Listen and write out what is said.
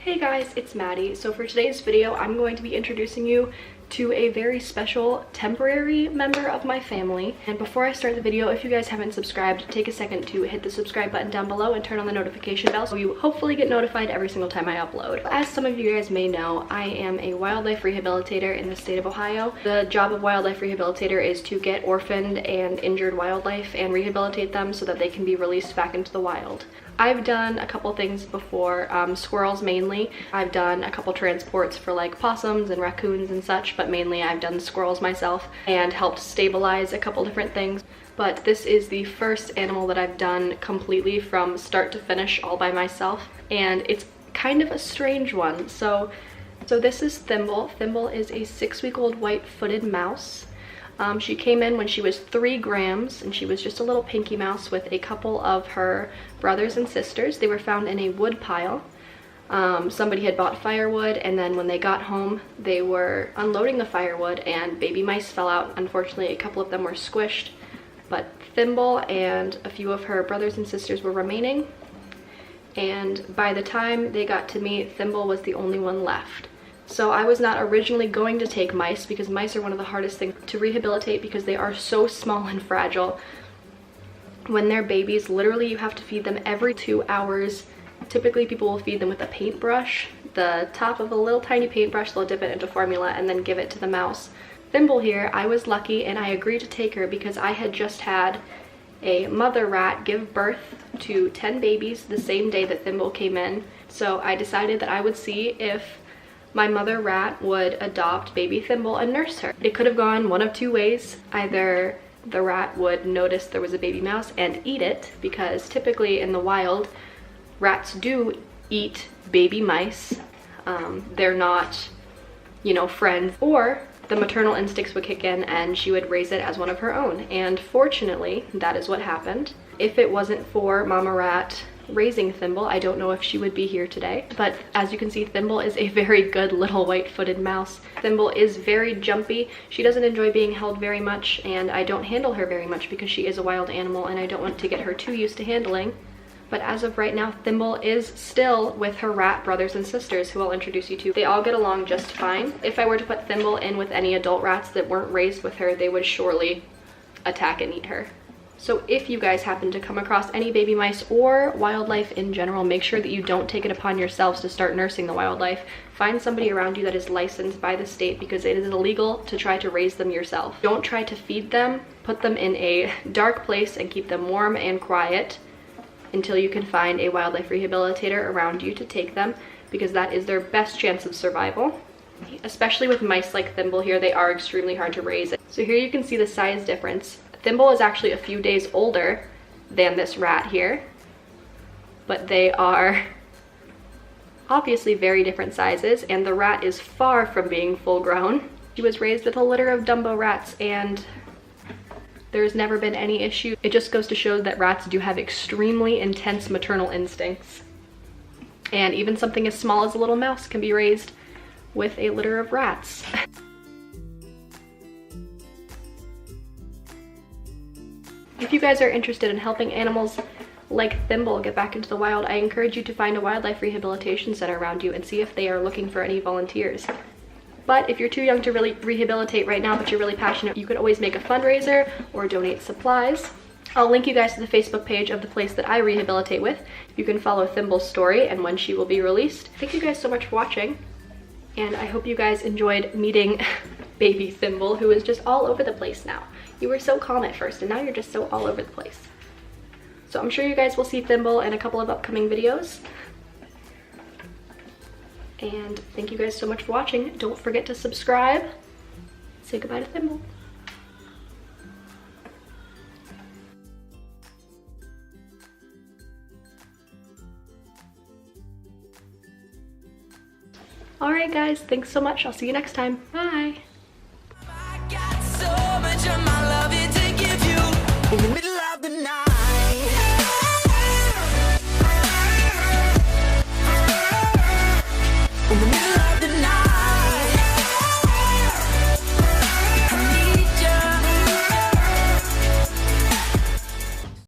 Hey guys, it's Maddie. So for today's video, I'm going to be introducing you to a very special temporary member of my family. And before I start the video, if you guys haven't subscribed, take a second to hit the subscribe button down below and turn on the notification bell so you hopefully get notified every single time I upload. As some of you guys may know, I am a wildlife rehabilitator in the state of Ohio. The job of wildlife rehabilitator is to get orphaned and injured wildlife and rehabilitate them so that they can be released back into the wild. I've done a couple things before, squirrels mainly. I've done a couple transports for like possums and raccoons and such, but mainly I've done squirrels myself and helped stabilize a couple different things. But this is the first animal that I've done completely from start to finish all by myself, and it's kind of a strange one. So this is Thimble. Thimble is a 6-week-old white-footed mouse. She came in when she was 3 grams and she was just a little pinky mouse with a couple of her brothers and sisters. They were found in a wood pile. Somebody had bought firewood, and then when they got home they were unloading the firewood and baby mice fell out. Unfortunately, a couple of them were squished, but Thimble and a few of her brothers and sisters were remaining, and by the time they got to me, Thimble was the only one left. So I was not originally going to take mice because mice are one of the hardest things to rehabilitate because they are so small and fragile. When they're babies, literally you have to feed them every 2 hours. Typically people will feed them with a paintbrush, the top of a little tiny paintbrush. They'll dip it into formula and then give it to the mouse. Thimble here, I was lucky and I agreed to take her because I had just had a mother rat give birth to 10 babies the same day that Thimble came in. So I decided that I would see if my mother rat would adopt baby Thimble and nurse her. It could have gone one of 2 ways. Either the rat would notice there was a baby mouse and eat it, because typically in the wild, rats do eat baby mice. They're not, you know, friends. Or the maternal instincts would kick in and she would raise it as one of her own. And fortunately, that is what happened. If it wasn't for Mama Rat raising Thimble, I don't know if she would be here today. But as you can see, Thimble is a very good little white-footed mouse. Thimble is very jumpy. She doesn't enjoy being held very much, and I don't handle her very much because she is a wild animal and I don't want to get her too used to handling. But as of right now, Thimble is still with her rat brothers and sisters, who I'll introduce you to. They all get along just fine. If I were to put Thimble in with any adult rats that weren't raised with her, they would surely attack and eat her. So if you guys happen to come across any baby mice or wildlife in general, make sure that you don't take it upon yourselves to start nursing the wildlife. Find somebody around you that is licensed by the state, because it is illegal to try to raise them yourself. Don't try to feed them. Put them in a dark place and keep them warm and quiet until you can find a wildlife rehabilitator around you to take them, because that is their best chance of survival. Especially with mice like Thimble here, they are extremely hard to raise. So here you can see the size difference. Thimble is actually a few days older than this rat here, but they are obviously very different sizes, and the rat is far from being full grown. She was raised with a litter of Dumbo rats and there's never been any issue. It just goes to show that rats do have extremely intense maternal instincts. And even something as small as a little mouse can be raised with a litter of rats. If you guys are interested in helping animals like Thimble get back into the wild, I encourage you to find a wildlife rehabilitation center around you and see if they are looking for any volunteers. But if you're too young to really rehabilitate right now, but you're really passionate, you could always make a fundraiser or donate supplies. I'll link you guys to the Facebook page of the place that I rehabilitate with. You can follow Thimble's story and when she will be released. Thank you guys so much for watching, and I hope you guys enjoyed meeting baby Thimble, who is just all over the place now. You were so calm at first and now you're just so all over the place. So I'm sure you guys will see Thimble in a couple of upcoming videos. And thank you guys so much for watching. Don't forget to subscribe. Say goodbye to Thimble. Alright guys, thanks so much. I'll see you next time. Bye!